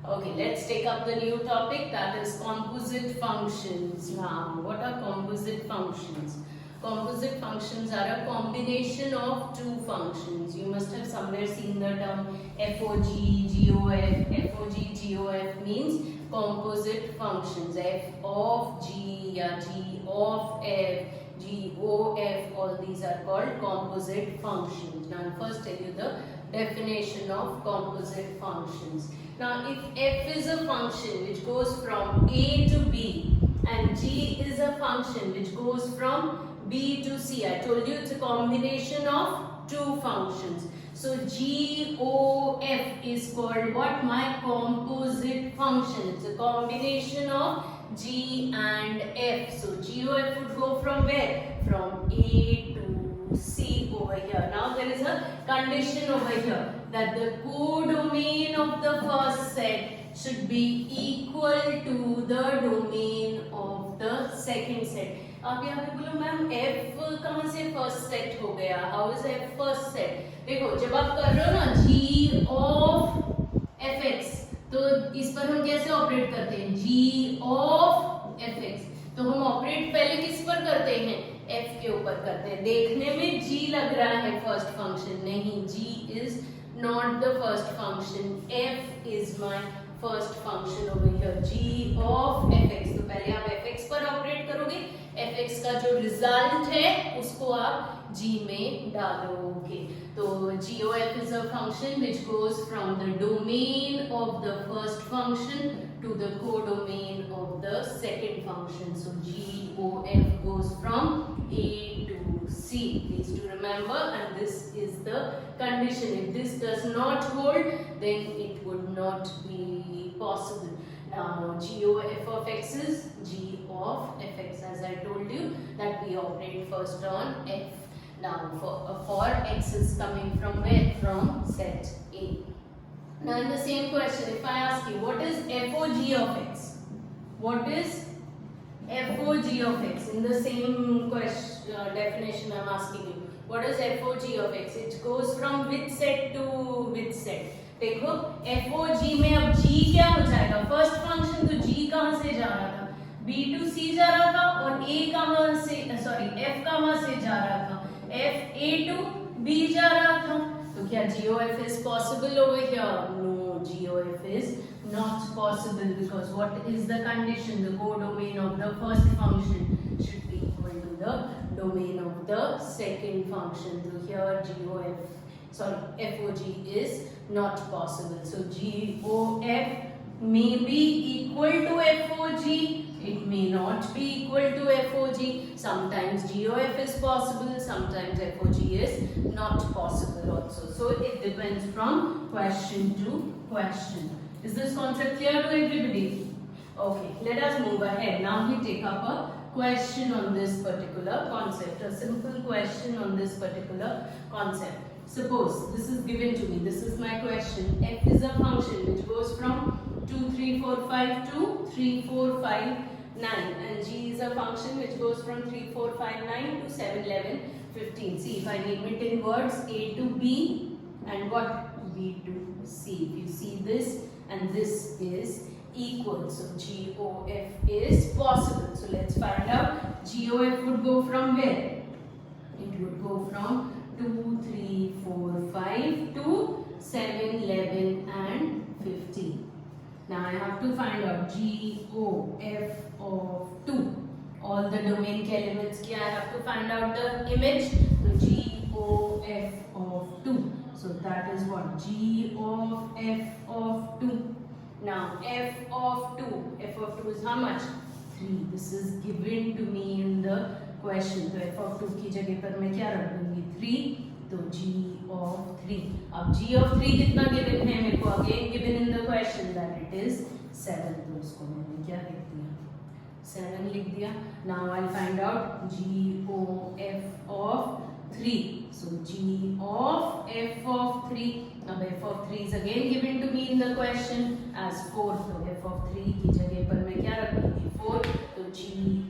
Okay, let's take up the new topic, that is composite functions. Now, what are composite functions? Composite functions are a combination of two functions. You must have somewhere seen the term FOG, GOF. FOG, GOF means composite functions. F of G, G of F, G O F, all these are called composite functions. Now, I'll first tell you the definition of composite functions. Now, if f is a function which goes from a to b and g is a function which goes from b to c, I told you it's a combination of two functions. So, GOF is called what? My composite function. It's a combination of g and f. So, GOF would go from where? From a to c over here. Now, there is a condition over here that the codomain of the first set should be equal to the domain of the second set. आप यहाँ पे बोलो ma'am f कहाँ से first set हो गया? How is f first set? देखो जब आप कर रहे हो ना g of fx, तो इस पर हम कैसे ऑपरेट करते हैं? g of fx. तो हम ऑपरेट पहले किस पर करते हैं? f के ऊपर करते हैं. देखने में g लग रहा है फर्स्ट फंक्शन, नहीं, g is not the first function. f is my first function over here. g of fx. तो पहले आप fx पर ऑपरेट करोगे, fx का जो रिजल्ट है उसको आप g में डालोगे. तो GOF is a function which goes from the domain of the first function to the codomain of the second function. So GOF goes from A to C. Please do remember, and this is the condition. If this does not hold, then it would not be possible. Now, GOF of x is g of fx, as I told you that we operate first on f. Now, for x is coming from where? From set A. Now, in the same question, if I ask you, what is FOG of x? What is FOG of x? In the same question, definition I am asking you. What is FOG of x? It goes from which set to which set? देखो FOG में अब g क्या हो जाएगा? First function तो g कहाँ से जा रहा था? b to c जा रहा था, और a कहाँ से, सॉरी f कहाँ से जा रहा था? f a to b जा रहा था. तो क्या GOF is possible over here? No, GOF is not possible, because what is the condition? The codomain of the first function should be equal to the domain of the second function. So here FOG is not possible. So GOF may be equal to FOG, it may not be equal to FOG. Sometimes GOF is possible, sometimes FOG is not possible also. So it depends from question to question. Is this concept clear to everybody? Okay, let us move ahead. Now we take up a question on this particular concept, a simple question on this particular concept. Suppose this is given to me, this is my question. F is a function which goes from 2, 3, 4, 5 to 3, 4, 5, 9, and g is a function which goes from 3, 4, 5, 9 to 7, 11, 15. See, if I name it in words, A to B and what? B to C. If you see this and this is equal, so GOF is possible. So let's find out. GOF would go from where? It would go from 2, 3, 4, 5 to 7, 11 and 15. Now I have to find out GOF of 2. All the domain के elements की I have to find out the image. So GOF of 2. So that is what? GOF of 2. Now F of 2. F of 2 is how much? 3. This is given to me in the question. तो F of 2 की जगह पर मैं क्या रख दूँगी? 3. तो G of 3. अब G of 3 कितना given है मेरे को? Again given in the question that it is 7. तो उसको मैंने क्या लिख दिया? 7 लिख दिया. Now I'll find out GOF of 3. So G of F of 3. अब F of 3 is again given to me in the question as 4. तो F of 3 की जगह पर मैं क्या रख दूँगी? 4. तो G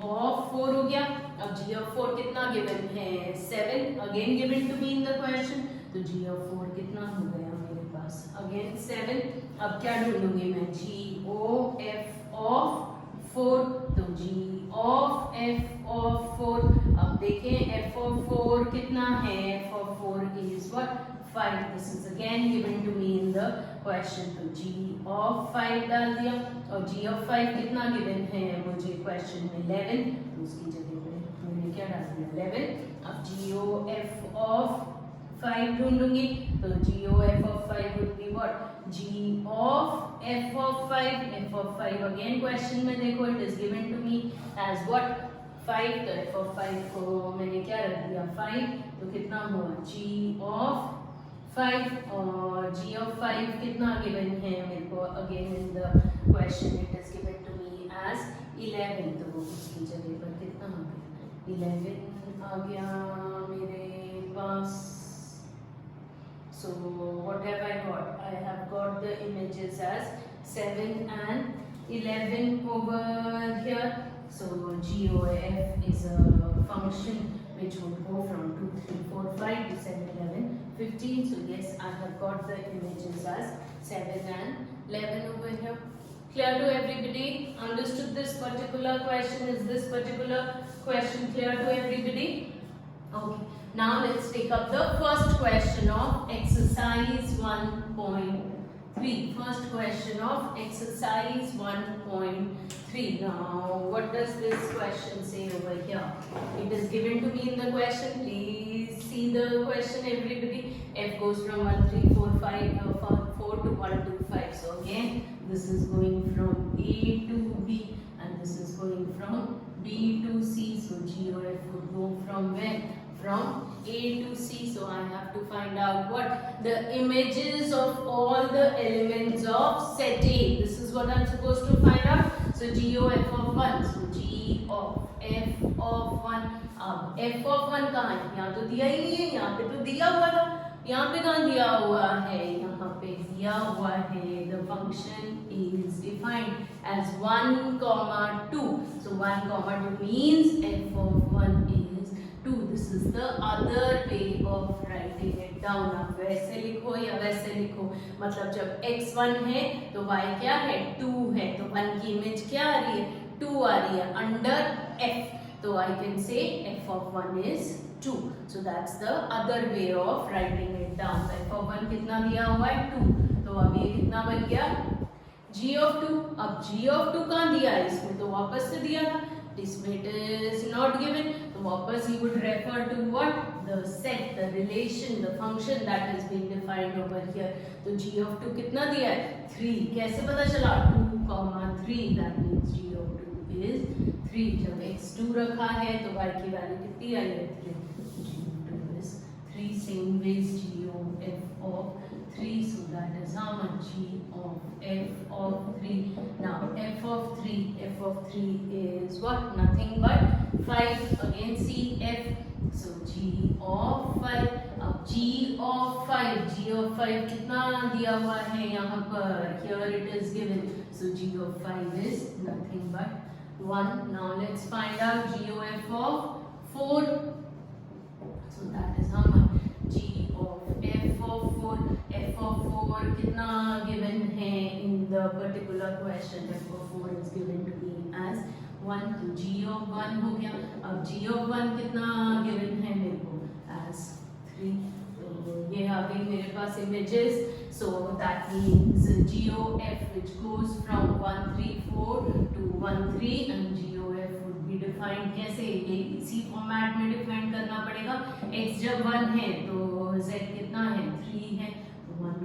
of 4 हो गया. अब G of 4 कितना given है? 7. Again given to me in the question. तो G of 4 कितना हो गया मेरे पास? Again 7. अब क्या ढूंढूंगी मैं, जी ओ एफ ऑफ 4, तो जी ऑफ एफ ऑफ 4, अब देखें एफ ऑफ 4 कितना है, F of 4 is what 5, this is again given to me in the question, तो जी ऑफ 5 डाल दिया, और जी ऑफ 5 कितना गिवन है मुझे क्वेश्चन में 11, तो उसकी जगह पे मैंने क्या डाल दिया 11। अब जी ओ एफ ऑफ 5 ढूंढूंगी, तो G O F of 5 would be what, G of F of 5, F of 5 again question में देखो it is given to me as what 5, तो एफ ऑफ 5 को मैंने क्या रख दिया 5, तो कितना हुआ जी ऑफ 5, और जी ऑफ 5 कितना गिवन है मेरे को again in the question it is given to me as 11, तो उसकी जगह पर कितना आ गया 11 आ गया मेरे पास। So what have I got? I have got the images as 7 and 11 over here. So GOF is a function which would go from 2, 3, 4, 5 to 7, 11, 15. So yes, I have got the images as 7 and 11 over here. Clear to everybody? Understood this particular question? Is this particular question clear to everybody? Okay. Now let's take up the first question of exercise 1.3. First question of exercise 1.3. Now what does this question say over here? It is given to me in the question. Please see the question everybody. F goes from 1, 3, 4, 5, 4 to 1, 2, 5. So again this is going from A to B and this is going from B to C. So GOF would go from where? From A to C. So I have to find out what the images of all the elements of set A. This is what I'm supposed to find out. So GOF of 1. So G of F of 1. अब F of 1 कहाँ है? यहाँ तो दिया ही नहीं है, यहाँ पे तो दिया हुआ था, यहाँ पे कहाँ दिया हुआ है? यहाँ पे दिया हुआ है the function is defined as 1, 2. So 1, 2 means F of 1 is 2. This is the other way of writing it down. आप वैसे लिखो या वैसे लिखो, मतलब जब x1 है तो y क्या है 2 है, तो 1 की इमेज क्या आ रही है 2 आ रही है अंडर f, तो I can say f of 1 is 2. So that's the other way of writing it down. f of 1 कितना दिया हुआ है 2, तो अब ये कितना बन गया g of 2. अब g of 2 कहाँ दिया है, इसमें तो वापस से दिया था, इसमें it is not given, तो वापस you would refer to what, the set, the relation, the function that is being defined over here. तो g of 2 कितना दिया है 3, कैसे पता चला 2, 3, that means g of 2 is 3. जब x2 रखा है तो y की वैल्यू कितनी आई है 3, g of 2 is 3. Same ways g of f of 3, so that is how much g of f of 3. Now f of 3 is what, nothing but 5. Again see f, so g of 5. अब g of 5 कितना दिया हुआ है यहाँ पर, here it is given, so g of 5 is nothing but 1. Now let's find out g of f of 4. So that is how much g of f of 4. f of 4 कितना given है in the particular question, f of 4 is given to me as 1, तो g of 1 हो गया. अब g of 1 कितना given है मेरे को as 3, तो ये आ गई मेरे पास images. So that means GOF which goes from 1, 3, 4 to 1, 3 and GOF would be defined कैसे, ये इसी फॉर्मेट में डिफाइन करना पड़ेगा. x जब 1 है तो z कितना है 3 है, तो 1,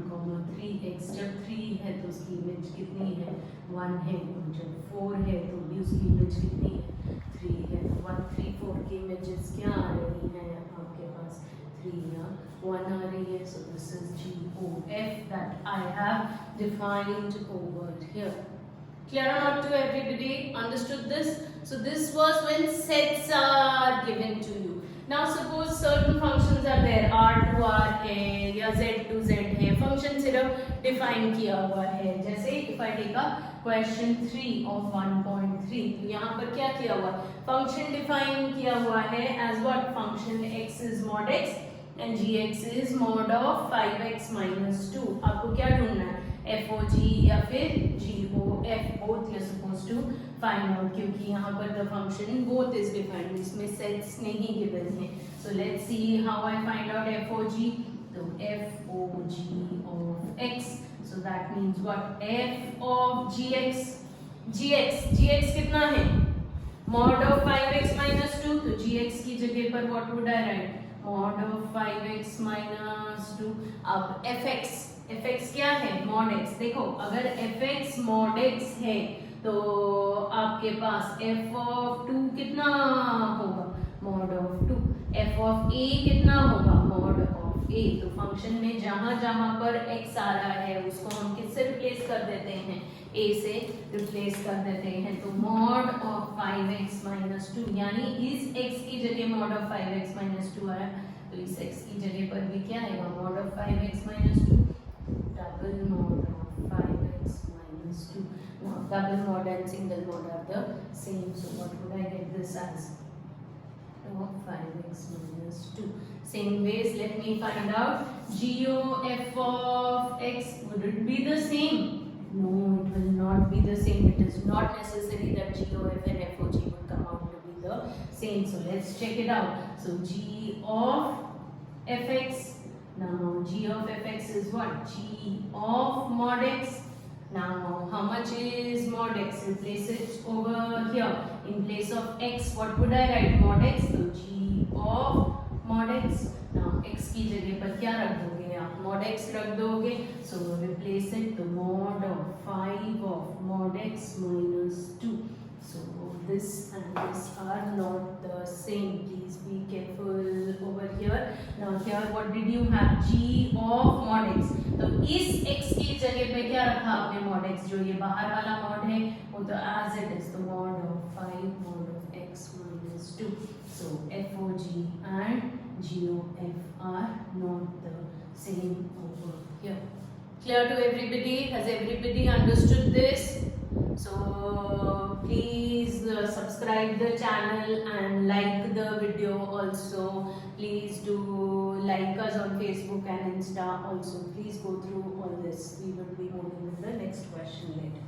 3. x जब 3 है तो उसकी इमेज कितनी है 1 है, और जब 4 है तो भी उसकी इमेज कितनी है 3 है. 1, 3, 4 की इमेजेस क्या आ रही हैं आपके पास 3 या 1 आ रही है. So this is GOF that I have defined over here. Clear or not to everybody? Understood this? So this was when sets are given to you. Now suppose certain functions are there, R to R है या Z to Z है, function सिर्फ define किया हुआ है. जैसे if I take up question 3 of 1.3, तो यहाँ पर क्या किया हुआ, function define किया हुआ है as what, function x is mod x and gx is mod of 5x minus 2. आपको क्या ढूंढना है, FOG या फिर GOF, both you're supposed to find out, क्योंकि यहाँ पर the function both is defined, इसमें sets नहीं given है. So let's see how I find out FOG. So FOG of x, so that means what? F of gx कितना है? Mod of 5x minus 2, तो gx की जगह पर what would I write? Mod of 5x minus 2. अब fx क्या है? Mod x. देखो अगर fx mod x है तो आपके पास f of 2 कितना होगा? Mod of 2. f of a कितना होगा? Mod of a. तो फंक्शन में जहां जहां पर x आ रहा है उसको हम किससे रिप्लेस कर देते हैं? a से रिप्लेस कर देते हैं. तो mod of 5x minus 2, यानी इस x की जगह mod of 5x minus 2 आया, तो इस x की जगह पर भी क्या आएगा? mod of 5x minus 2. Double mod of 5x minus 2. Now double mod and single mod are the same, so what would I get this as? Of 5x minus 2. Same ways, let me find out GOF of x. Would it be the same? No, it will not be the same. It is not necessary that GOF and FOG would come out to be the same. So let's check it out. So G of fx. Now G of fx is what? G of mod x. Now how much is mod x? Replace it over here. In place of x, what would I write? Mod x. So G of mod x. Now x की जगह पर क्या रख दोगे आप? Mod x रख दोगे. So replace it to mod of 5 of mod x minus 2. So this and this are not the same. Please be careful over here. Now here what did you have? G of mod x. तो इस x की जगह पे क्या रखा आपने? mod x. जो ये बाहर वाला mod है वो तो as it is, तो mod of 5 mod of x minus 2. So FOG and GOF are not the same over here. Clear to everybody? Has everybody understood this? So please subscribe the channel and like the video also. Please do like us on Facebook and Insta also. Please go through all this. We will be moving with the next question later.